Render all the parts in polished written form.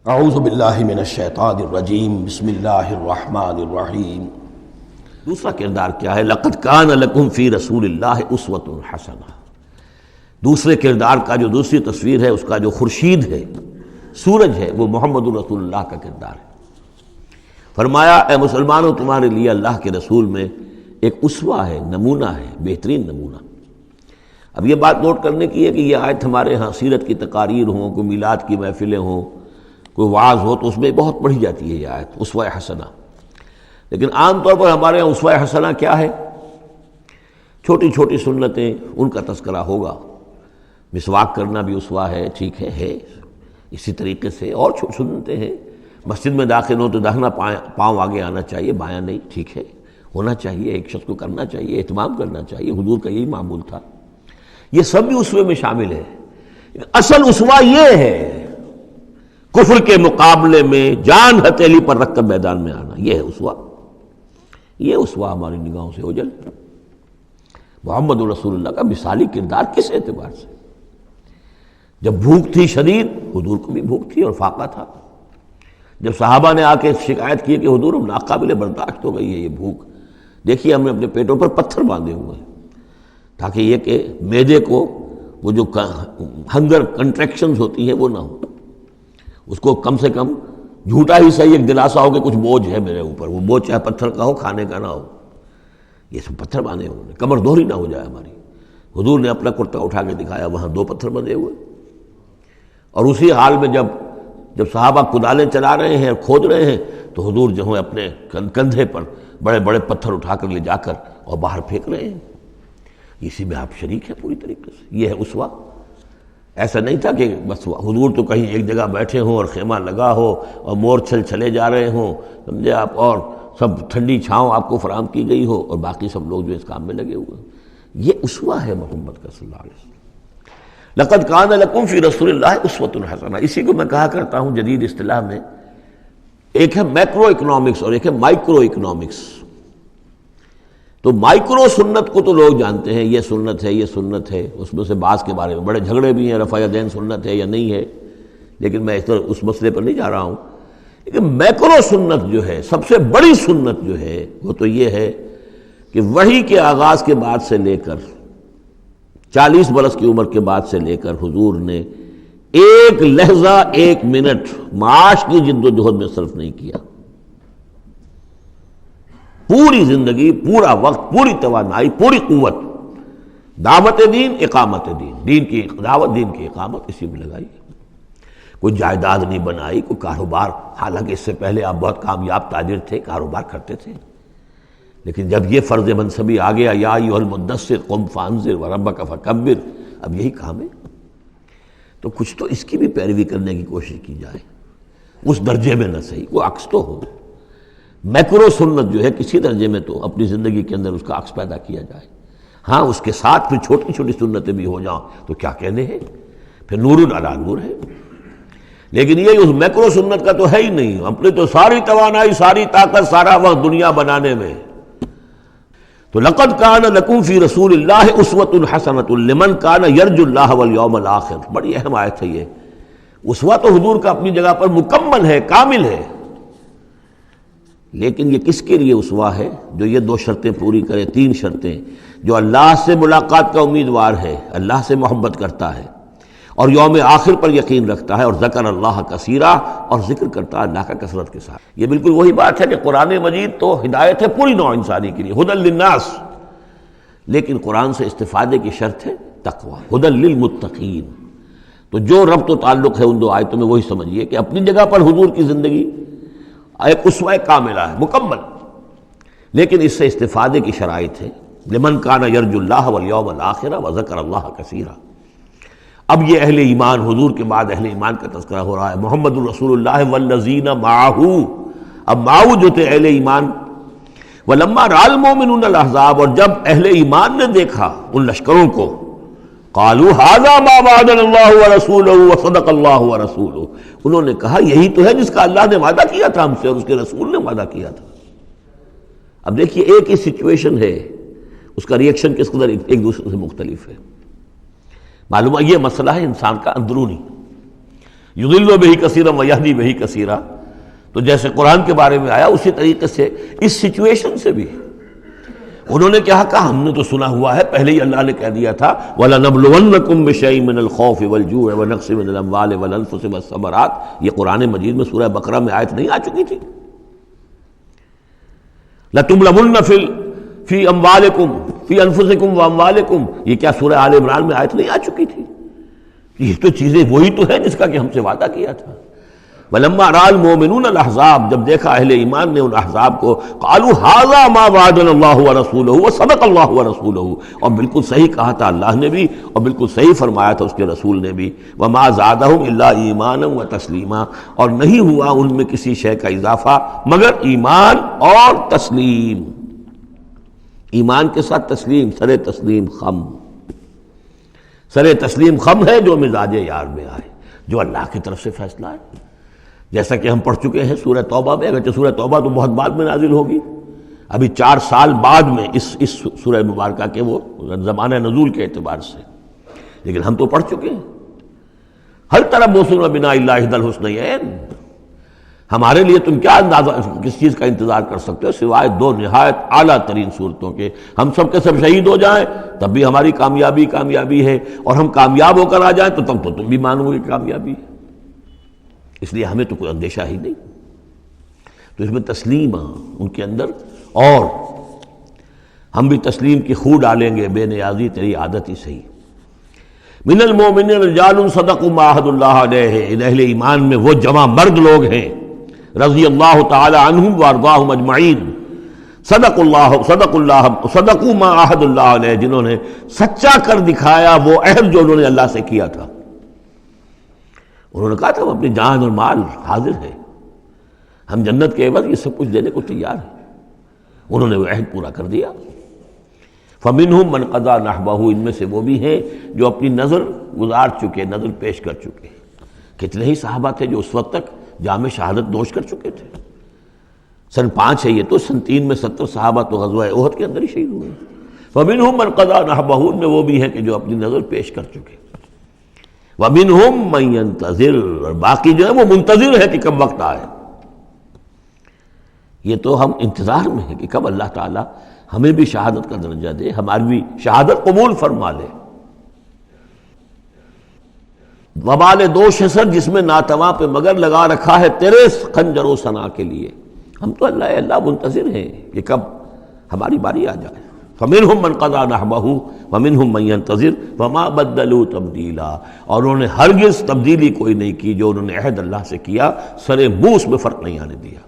اعوذ باللہ من الشیطان الرجیم بسم اللہ الرحمن الرحیم۔ دوسرا کردار کیا ہے؟ لقد کان لکم فی رسول اللہ اسوۃ حسنہ۔ دوسرے کردار کا جو دوسری تصویر ہے، اس کا جو خورشید ہے، سورج ہے، وہ محمد رسول اللہ کا کردار ہے۔ فرمایا اے مسلمانوں، تمہارے لیے اللہ کے رسول میں ایک اسوہ ہے، نمونہ ہے، بہترین نمونہ۔ اب یہ بات نوٹ کرنے کی ہے کہ یہ آیت ہمارے ہاں سیرت کی تقاریر ہوں، کوئی میلاد کی محفلیں ہوں، کوئی وعظ ہو، تو اس میں بہت پڑھی جاتی ہے یہ آیت اسوہ حسنہ۔ لیکن عام طور پر ہمارے یہاں اسوہ حسنہ کیا ہے؟ چھوٹی چھوٹی سنتیں، ان کا تذکرہ ہوگا۔ مسواک کرنا بھی اسوہ ہے، ٹھیک ہے۔ اسی طریقے سے اور سنتیں ہیں۔ مسجد میں داخل ہو تو داہنا پاؤں آگے آنا چاہیے، بایاں نہیں، ٹھیک ہے، ہونا چاہیے، ایک شخص کو کرنا چاہیے، اہتمام کرنا چاہیے، حضور کا یہی معمول تھا۔ یہ سب بھی اسوے میں شامل ہے۔ اصل اسوہ یہ ہے کفر کے مقابلے میں جان ہتھیلی پر رکھ کر میدان میں آنا، یہ ہے اسوہ۔ یہ اسوہ ہماری نگاہوں سے اوجھل۔ محمد رسول اللہ کا مثالی کردار کس اعتبار سے؟ جب بھوک تھی شدید، حضور کو بھی بھوک تھی اور فاقہ تھا۔ جب صحابہ نے آ کے شکایت کی کہ حضور ہم ناقابل برداشت ہو گئی ہے یہ بھوک، دیکھیے ہم نے اپنے پیٹوں پر پتھر باندھے ہوئے ہیں تاکہ یہ کہ معدے کو وہ جو ہنگر کنٹریکشنز ہوتی ہیں وہ نہ ہو، اس کو کم سے کم جھوٹا ہی صحیح ایک دلاسا ہو کہ کچھ بوجھ ہے میرے اوپر، وہ بوجھ چاہے پتھر کا ہو، کھانے کا نہ ہو۔ یہ سب پتھر باندھے ہوئے، کمر دوہری نہ ہو جائے ہماری۔ حضور نے اپنا کرتا اٹھا کے دکھایا، وہاں 2 پتھر بندھے ہوئے، اور اسی حال میں جب صحابہ کدالیں چلا رہے ہیں اور کھود رہے ہیں تو حضور جو ہے اپنے کندھے پر بڑے بڑے پتھر اٹھا کر لے جا کر اور باہر پھینک رہے ہیں۔ اسی میں آپ شریک ہیں پوری طریقے سے۔ یہ ہے اسوہ۔ ایسا نہیں تھا کہ بس حضور تو کہیں ایک جگہ بیٹھے ہوں اور خیمہ لگا ہو اور مورچھل چلے جا رہے ہوں، سمجھے آپ، اور سب ٹھنڈی چھاؤں آپ کو فراہم کی گئی ہو اور باقی سب لوگ جو اس کام میں لگے ہوئے ہیں۔ یہ اسوہ ہے محمد کا صلی اللہ علیہ وسلم۔ لقد کان لکم فی رسول اللہ اسوۃ حسنہ۔ اسی کو میں کہا کرتا ہوں جدید اصطلاح میں، ایک ہے میکرو اکنامکس اور ایک ہے مائکرو اکنامکس۔ تو مائکرو سنت کو تو لوگ جانتے ہیں، یہ سنت ہے، یہ سنت ہے، اس میں سے بعض کے بارے میں بڑے جھگڑے بھی ہیں، رفع یدین سنت ہے یا نہیں ہے، لیکن میں اس مسئلے پر نہیں جا رہا ہوں۔ لیکن میکرو سنت جو ہے، سب سے بڑی سنت جو ہے، وہ تو یہ ہے کہ وحی کے آغاز کے بعد سے لے کر 40 برس کی عمر کے بعد سے لے کر حضور نے ایک لحظہ، ایک منٹ معاش کی جد و جہد میں صرف نہیں کیا۔ پوری زندگی، پورا وقت، پوری توانائی، پوری قوت دعوت دین، اقامت دین، دین کی دعوت، دین کی اقامت، اسی میں لگائی۔ کوئی جائیداد نہیں بنائی، کوئی کاروبار، حالانکہ اس سے پہلے آپ بہت کامیاب تاجر تھے، کاروبار کرتے تھے، لیکن جب یہ فرض منصبی آ گیا، یا ایھا المدثر قم فانذر وربک فکبر، اب یہی کام ہے، تو کچھ تو اس کی بھی پیروی کرنے کی کوشش کی جائے، اس درجے میں نہ صحیح، وہ عکس تو ہو۔ میکرو سنت جو ہے، کسی درجے میں تو اپنی زندگی کے اندر اس کا عکس پیدا کیا جائے۔ ہاں، اس کے ساتھ پھر چھوٹی چھوٹی سنتیں بھی ہو جاؤں تو کیا کہنے ہیں، پھر نور علی نور ہے۔ لیکن یہ اس میکرو سنت کا تو ہے ہی نہیں، اپنی تو ساری توانائی، ساری طاقت، سارا وقت دنیا بنانے میں۔ تو لقد کان لکم فی رسول اللہ اسوۃ حسنۃ لمن کان یرجو اللہ والیوم الآخر۔ بڑی اہم آیت ہے یہ۔ اسوہ تو حضور کا اپنی جگہ پر مکمل ہے، کامل ہے، لیکن یہ کس کے لیے اسوہ ہے؟ جو یہ 2 شرطیں پوری کرے، 3 شرطیں، جو اللہ سے ملاقات کا امیدوار ہے، اللہ سے محبت کرتا ہے اور یوم آخر پر یقین رکھتا ہے، اور ذکر اللہ کثیرا، اور ذکر کرتا ہے اللہ کا کثرت کے ساتھ۔ یہ بالکل وہی بات ہے کہ قرآن مجید تو ہدایت ہے پوری نوع انسانی کے لیے، ھدی للناس، لیکن قرآن سے استفادے کی شرط ہے تقوی، ھدی للمتقین۔ تو جو ربط و تعلق ہے ان 2 آیتوں میں، وہی سمجھیے کہ اپنی جگہ پر حضور کی زندگی ایک اسوہ کاملہ ہے، مکمل، لیکن اس سے استفادے کی شرائط ہے، لمن کان یرجو اللہ والیوم الآخر وذکر اللہ کثیرا۔ اب یہ اہل ایمان، حضور کے بعد اہل ایمان کا تذکرہ ہو رہا ہے، محمد الرسول اللہ والذین معہ۔ اب معہ جو تھے اہل ایمان، ولما رأى المؤمنون الاحزاب، اور جب اہل ایمان نے دیکھا ان لشکروں کو، قالوا ھذا ما وعدنا اللہ ورسولہ وصدق اللہ ورسولہ، انہوں نے کہا یہی تو ہے جس کا اللہ نے وعدہ کیا تھا ہم سے اور اس کے رسول نے وعدہ کیا تھا۔ اب دیکھیے ایک ہی سچویشن ہے، اس کا ریئیکشن کس قدر ایک دوسرے سے مختلف ہے۔ معلوم ہے یہ مسئلہ ہے انسان کا اندرونی۔ یضل بہ کثیرا ویہدی بہ کثیرا، تو جیسے قرآن کے بارے میں آیا اسی طریقے سے اس سچویشن سے بھی انہوں نے کیا کہا؟ ہم نے تو سنا ہوا ہے، پہلے ہی اللہ نے کہہ دیا تھا وَلَنَبْلُوَنَّكُمْ بِشَيْءٍ مِّنَ الْخَوْفِ وَالْجُوعِ وَنَقْصٍ مِّنَ الْأَمْوَالِ وَالْأَنفُسِ وَالثَّمَرَاتِ، یہ قرآن مجید میں سورہ بقرہ میں آیت نہیں آ چکی تھی؟ لَتُبْلَوُنَّ فِي أَمْوَالِكُمْ فِي أَنفُسِكُمْ وَأَمْوَالِكُمْ، یہ کیا سورہ آل عمران میں آیت نہیں آ چکی تھی؟ یہ تو چیزیں وہی تو ہے جس کا کہ ہم سے وعدہ کیا تھا۔ وَلَمَّا رَأَى الْمُؤْمِنُونَ الْأَحْزَابَ، جب دیکھا اہل ایمان نے ان احزاب کو، قالوا هذا ما وعدنا اللہ ورسولہ وصدق اللہ ورسولہ، اور بالکل صحیح کہا تھا اللہ نے بھی اور بالکل صحیح فرمایا تھا اس کے رسول نے بھی، وما زادہم الا ایمانا وتسلیما، اور نہیں ہوا ان میں کسی شے کا اضافہ مگر ایمان اور تسلیم، ایمان کے ساتھ تسلیم، سر تسلیم خم، سر تسلیم خم ہے جو مزاج یار میں آئے، جو اللہ کی طرف سے فیصلہ ہے، جیسا کہ ہم پڑھ چکے ہیں سورہ توبہ میں، اگرچہ سورہ توبہ تو بہت بعد میں نازل ہوگی، ابھی 4 سال بعد میں اس سورہ مبارکہ کے وہ زمانہ نزول کے اعتبار سے، لیکن ہم تو پڑھ چکے ہیں ہر طرح موسم بنا اللہ احد الحسنیین، ہمارے لیے تم کیا اندازہ کس چیز کا انتظار کر سکتے ہو سوائے 2 نہایت اعلیٰ ترین صورتوں کے، ہم سب کے سب شہید ہو جائیں تب بھی ہماری کامیابی ہے، اور ہم کامیاب ہو کر آ جائیں تو تب تو تم بھی مانو گے کامیابی ہے، اس لیے ہمیں تو کوئی اندیشہ ہی نہیں۔ تو اس میں تسلیم ان کے اندر، اور ہم بھی تسلیم کی خو ڈالیں گے، بے نیازی تیری عادت ہی صحیح۔ من المؤمنین رجال صدقوا ما عاہدوا اللہ علیہ، اہل ایمان میں وہ جمع مرد لوگ ہیں رضی اللہ تعالی عنہم وارضاہم اجمعین، صدقوا ما عاہدوا اللہ علیہ، جنہوں نے سچا کر دکھایا وہ عہد جو انہوں نے اللہ سے کیا تھا۔ انہوں نے کہا تھا وہ اپنی جان اور مال حاضر ہے، ہم جنت کے عوض یہ سب کچھ دینے کو تیار ہیں، انہوں نے وہ عہد پورا کر دیا۔ فَمِنْهُمْ مَنْ قَضَى نَحْبَهُ، ان میں سے وہ بھی ہیں جو اپنی نظر گزار چکے، نظر پیش کر چکے۔ کتنے ہی صحابہ تھے جو اس وقت تک جام شہادت نوش کر چکے تھے، سن 5 ہے یہ تو، سن 3 میں 70 صحابہ تو غزوہ احد کے اندر ہی شہید ہوئے۔ فَمِنْهُمْ مَنْ قَضَى نَحْبَهُ، ان میں وہ بھی ہیں کہ جو اپنی نظر پیش کر چکے۔ وَمِنْهُمْ مَنْ يَنْتَظِرُ، اور باقی جو ہے وہ منتظر ہے کہ کب وقت آئے۔ یہ تو ہم انتظار میں ہیں کہ کب اللہ تعالیٰ ہمیں بھی شہادت کا درجہ دے، ہماری بھی شہادت قبول فرما لے۔ وبال دوش ہے سر جس میں ناتواں پہ مگر لگا رکھا ہے تیرے خنجر و ثنا کے لیے، ہم تو اللہ منتظر ہیں کہ کب ہماری باری آ جائے۔ فَمِنْهُمْ مَنْ قَضَى نَحْبَهُ وَمِنْهُمْ مَنْ يَنْتَظِرُ وَمَا بَدَّلُوا تَبْدِيلًا، اور انہوں نے ہرگز تبدیلی کوئی نہیں کی جو انہوں نے عہد اللہ سے کیا، سر منہ اس میں فرق نہیں آنے دیا۔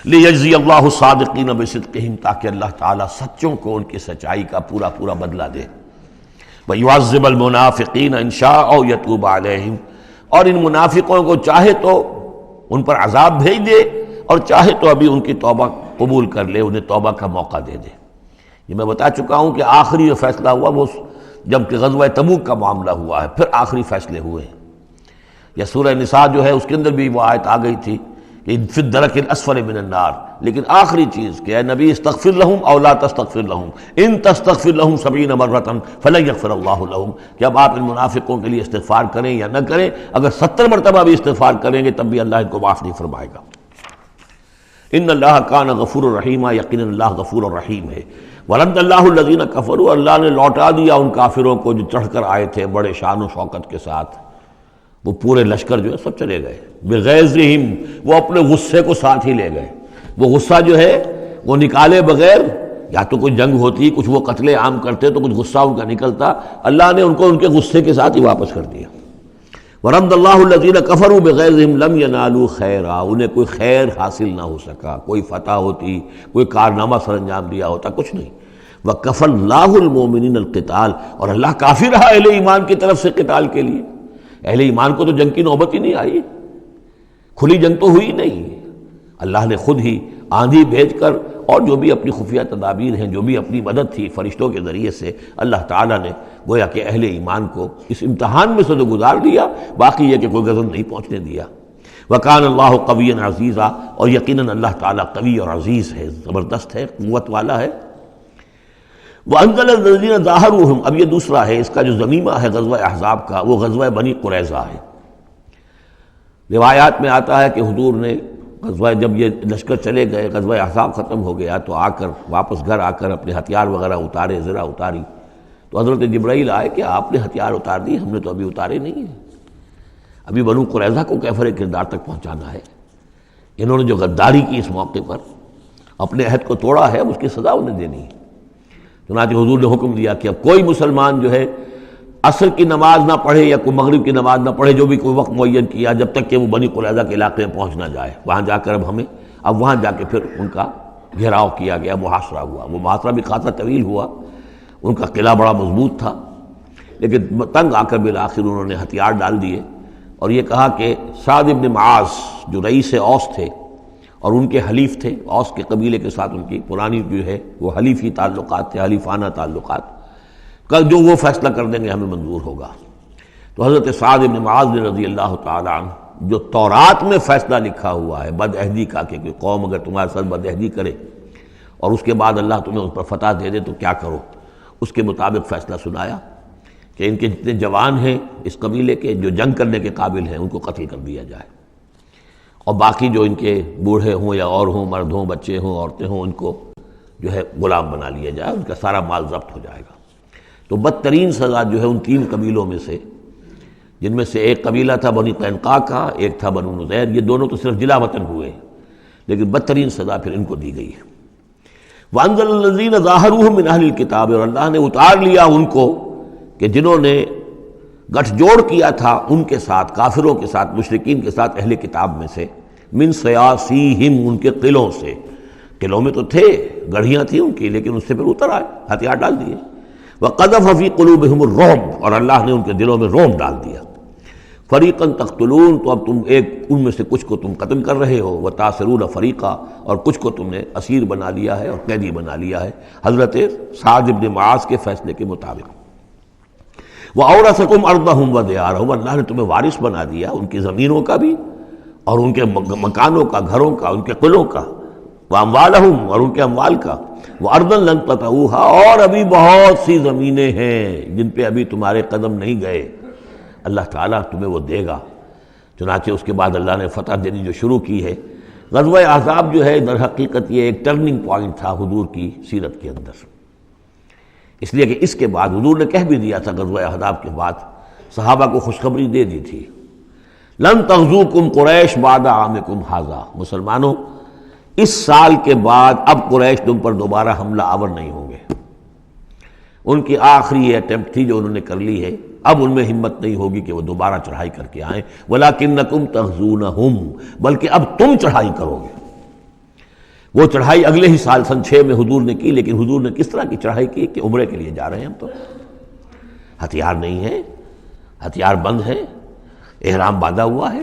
لِيَجْزِيَ اللَّهُ الصَّادِقِينَ بِصِدْقِهِمْ، تاکہ اللہ تعالیٰ سچوں کو ان کی سچائی کا پورا بدلہ دے۔ وَيُعَذِّبَ الْمُنَافِقِينَ إِن شَاءَ أَوْ يَتُوبَ عَلَيْهِمْ، اور ان منافقوں کو چاہے تو ان پر عذاب بھیج دے، اور چاہے تو ابھی ان کی توبہ قبول کر لے، انہیں توبہ کا موقع دے دے۔ یہ میں بتا چکا ہوں کہ آخری جو فیصلہ ہوا وہ جب کہ غزوہ تبوک کا معاملہ ہوا ہے، پھر آخری فیصلے ہوئے ہیں۔ یا سورہ نساء جو ہے اس کے اندر بھی وہ آیت آ گئی تھی کہ فی الدرک الاسفل من النار، لیکن آخری چیز کہ اے نبی استغفر لہم او لا تستغفر لہم ان تستغفر لہم 70 مرۃ فلن یغفر اللہ لہم، کہ اب آپ ان منافقوں کے لیے استغفار کریں یا نہ کریں، اگر 70 مرتبہ بھی استغفار کریں گے تب بھی اللہ ان کو معاف نہیں فرمائے گا۔ ان اللہ کان غفور الرحیم، یقیناً اللہ غفور الرحیم ہے۔ ورد اللہ الذین کفروا، اللہ نے لوٹا دیا ان کافروں کو جو چڑھ کر آئے تھے بڑے شان و شوکت کے ساتھ، وہ پورے لشکر جو ہے سب چلے گئے، بغیظہم، وہ اپنے غصے کو ساتھ ہی لے گئے۔ وہ غصہ جو ہے وہ نکالے بغیر، یا تو کوئی جنگ ہوتی، کچھ وہ قتل عام کرتے تو کچھ غصہ ان کا نکلتا، اللہ نے ان کو ان کے غصے کے ساتھ ہی واپس کر دیا۔ ورد اللہ الذین کفروا بغیظہم لم ینالوا خیرا، انہیں کوئی خیر حاصل نہ ہو سکا، کوئی فتح ہوتی، کوئی کارنامہ سر انجام دیا ہوتا، کچھ نہیں۔ وکفى اللہ المؤمنین القتال، اور اللہ کافی رہا اہل ایمان کی طرف سے قتال کے لیے۔ اہل ایمان کو تو جنگ کی نوبت ہی نہیں آئی، کھلی جنگ تو ہوئی نہیں، اللہ نے خود ہی آندھی بھیج کر اور جو بھی اپنی خفیہ تدابیر ہیں، جو بھی اپنی مدد تھی فرشتوں کے ذریعے سے، اللہ تعالیٰ نے گویا کہ اہل ایمان کو اس امتحان میں سے تو گزار دیا، باقی یہ کہ کوئی غضب نہیں پہنچنے دیا۔ وَكَانَ اللَّهُ قَوِيًّا عَزِيزًا، اور یقیناً اللہ تعالیٰ قوی اور عزیز ہے، زبردست ہے، قوت والا ہے۔ وَأَنزَلَ الَّذِينَ ظَاهَرُوهُمْ، اب یہ دوسرا ہے اس کا جو ضمیمہ ہے غزوہ احزاب کا، وہ غزوہ بنی قریظہ ہے۔ روایات میں آتا ہے کہ حضور نے غزوہ، جب یہ لشکر چلے گئے، غزوہ احزاب ختم ہو گیا، تو آ کر واپس گھر آ کر اپنے ہتھیار وغیرہ اتارے، زرہ اتاری، تو حضرت جبرائیل آئے کہ آپ نے ہتھیار اتار دی، ہم نے تو ابھی اتارے نہیں ہیں، ابھی بنو قریظہ کو کیفر کردار تک پہنچانا ہے، انہوں نے جو غداری کی اس موقع پر، اپنے عہد کو توڑا ہے، اس کی سزا انہیں دینی ہے۔ چنانچہ حضور نے حکم دیا کہ اب کوئی مسلمان جو ہے عصر کی نماز نہ پڑھے یا کوئی مغرب کی نماز نہ پڑھے، جو بھی کوئی وقت معین کیا، جب تک کہ وہ بنی قریظہ کے علاقے میں پہنچ نہ جائے۔ وہاں جا کر اب وہاں جا کے پھر ان کا گھیراؤ کیا گیا، محاصرہ ہوا۔ وہ محاصرہ بھی خاصا طویل ہوا، ان کا قلعہ بڑا مضبوط تھا، لیکن تنگ آ کر بالآخر انہوں نے ہتھیار ڈال دیے، اور یہ کہا کہ سعد بن معاذ جو رئیس اوس تھے اور ان کے حلیف تھے، اوس کے قبیلے کے ساتھ ان کی پرانی جو ہے وہ حلیفی تعلقات تھے، حلیفانہ تعلقات، کل جو وہ فیصلہ کر دیں گے ہمیں منظور ہوگا۔ تو حضرت سعد بن معاذ رضی اللہ تعالیٰ عنہ، جو تورات میں فیصلہ لکھا ہوا ہے بد عہدی کا، کہ کوئی قوم اگر تمہارے ساتھ بد عہدی کرے اور اس کے بعد اللہ تمہیں اس پر فتح دے دے تو کیا کرو، اس کے مطابق فیصلہ سنایا کہ ان کے جتنے جوان ہیں اس قبیلے کے، جو جنگ کرنے کے قابل ہیں، ان کو قتل کر دیا جائے، اور باقی جو ان کے بوڑھے ہوں یا اور ہوں، مرد ہوں، بچے ہوں، عورتیں ہوں، ان کو جو ہے غلام بنا لیا جائے، ان کا سارا مال ضبط ہو جائے گا۔ تو بدترین سزا جو ہے ان تین قبیلوں میں سے، جن میں سے ایک قبیلہ تھا بنی قینقاع کا، ایک تھا بنو نذیر، یہ دونوں تو صرف جلا وطن ہوئے ہیں، لیکن بدترین سزا پھر ان کو دی گئی ہے۔ وَأَنزَلَ الَّذِينَ ظَاهَرُوهُم مِّنْ أَهْلِ الْكِتَابِ، اور اللہ نے اتار لیا ان کو کہ جنہوں نے گٹھ جوڑ کیا تھا ان کے ساتھ، کافروں کے ساتھ، مشرکین کے ساتھ، اہل کتاب میں سے، من سیاسیہم، ان کے قلعوں سے، قلعوں میں تو تھے، گڑھیاں تھیں ان کی، لیکن اس سے پھر اتر آئے، ہتھیار ڈال دیے۔ وَقَذَفَ فِي قُلُوبِهِمُ الرُّعْبَ، اور اللہ نے ان کے دلوں میں رعب ڈال دیا۔ فَرِيقًا تَقْتُلُونَ، تو اب تم ایک ان میں سے کچھ کو تم قتل کر رہے ہو، وَتَأْسِرُونَ فَرِيقًا، اور کچھ کو تم نے اسیر بنا لیا ہے اور قیدی بنا لیا ہے، حضرت سعد بن معاذ کے فیصلے کے مطابق۔ وَأَوْرَثَكُمْ أَرْضَهُمْ وَدِيَارَهُمْ، اللہ نے تمہیں وارث بنا دیا ان کی زمینوں کا بھی اور ان کے مکانوں کا، گھروں کا، ان کے قلعوں کا، وَأَمْوَالَهُمْ، اور ان کے اموال کا، وَأَرْضًا لَّن تَطَئُوهَا، اور ابھی بہت سی زمینیں ہیں جن پہ ابھی تمہارے قدم نہیں گئے، اللہ تعالیٰ تمہیں وہ دے گا۔ چنانچہ اس کے بعد اللہ نے فتح دینی جو شروع کی ہے۔ غزوہ احزاب جو ہے در حقیقت یہ ایک ٹرننگ پوائنٹ تھا حضور کی سیرت کے اندر، اس لیے کہ اس کے بعد حضور نے کہہ بھی دیا تھا، غزوہ احزاب کے بعد صحابہ کو خوشخبری دے دی تھی، لن تغزوکم قریش بعد عامکم ھذا، مسلمانوں اس سال کے بعد اب قریش تم پر دوبارہ حملہ آور نہیں ہوں گے۔ ان کی آخری اٹیمپٹ تھی جو انہوں نے کر لی ہے، اب ان میں ہمت نہیں ہوگی کہ وہ دوبارہ چڑھائی کر کے آئیں، وَلَكِنَّكُمْ تَغْزُونَهُمْ، بلکہ اب تم چڑھائی کرو گے۔ وہ چڑھائی اگلے ہی سال سن 6 میں حضور نے کی، لیکن حضور نے کس طرح کی چڑھائی کی کہ عمرے کے لیے جا رہے ہیں، ہم تو ہتھیار نہیں ہے، ہتھیار بند ہے، احرام باندھا ہوا ہے۔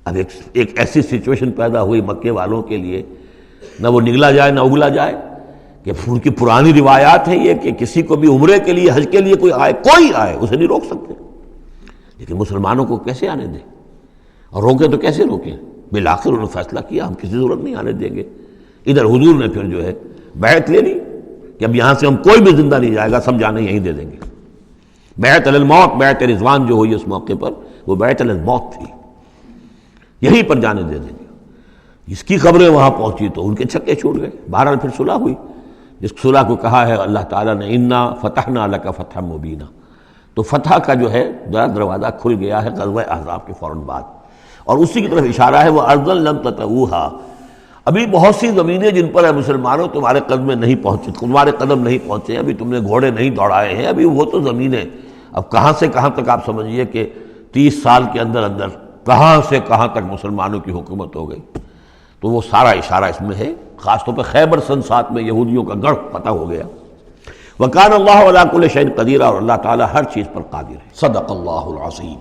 اب ایک ایسی سچویشن پیدا ہوئی مکے والوں کے لیے، نہ وہ نگلا جائے نہ اگلا جائے، کہ ان کی پرانی روایات ہیں یہ کہ کسی کو بھی عمرے کے لیے، حج کے لیے کوئی آئے اسے نہیں روک سکتے، لیکن مسلمانوں کو کیسے آنے دیں، اور روکے تو کیسے روکیں؟ بالآخر انہوں نے فیصلہ کیا ہم کسی ضرورت نہیں آنے دیں گے۔ ادھر حضور نے پھر جو ہے بیعت لے لی کہ اب یہاں سے ہم کوئی بھی زندہ نہیں جائے گا، سب جانے یہیں دے دیں گے۔ بیعت علی الموت، بیعت رضوان جو ہوئی اس موقع پر، وہ بیعت علی الموت تھی، یہیں پر جانے دے دیں گے۔ اس کی خبریں وہاں پہنچی تو ان کے چھکے چھوٹ گئے۔ بہرحال پھر صلح ہوئی، جس صلح کو کہا ہے اللہ تعالیٰ نے انا فتحنا لک فتحا مبینا، تو فتح کا جو ہے دروازہ کھل گیا ہے غزوہ احزاب کے فوراً بعد، اور اسی کی طرف اشارہ ہے وہ ارضا لم تطئوہا، ابھی بہت سی زمینیں جن پر مسلمانوں تمہارے قدم نہیں پہنچے، تمہارے قدم نہیں پہنچے، ابھی تم نے گھوڑے نہیں دوڑائے ہیں، ابھی وہ تو زمینیں اب کہاں سے کہاں تک آپ سمجھیے کہ 30 سال کے اندر اندر کہاں سے کہاں تک مسلمانوں کی حکومت ہو گئی۔ تو وہ سارا اشارہ اس میں ہے، خاص طور پہ خیبر سن 7 میں یہودیوں کا گڑھ فتح ہو گیا۔ وَكَانَ اللَّهُ عَلَىٰ كُلِّ شَيْءٍ قَدِيرًا، اور اللہ تعالیٰ ہر چیز پر قادر ہے۔ صدق اللہ العظیم۔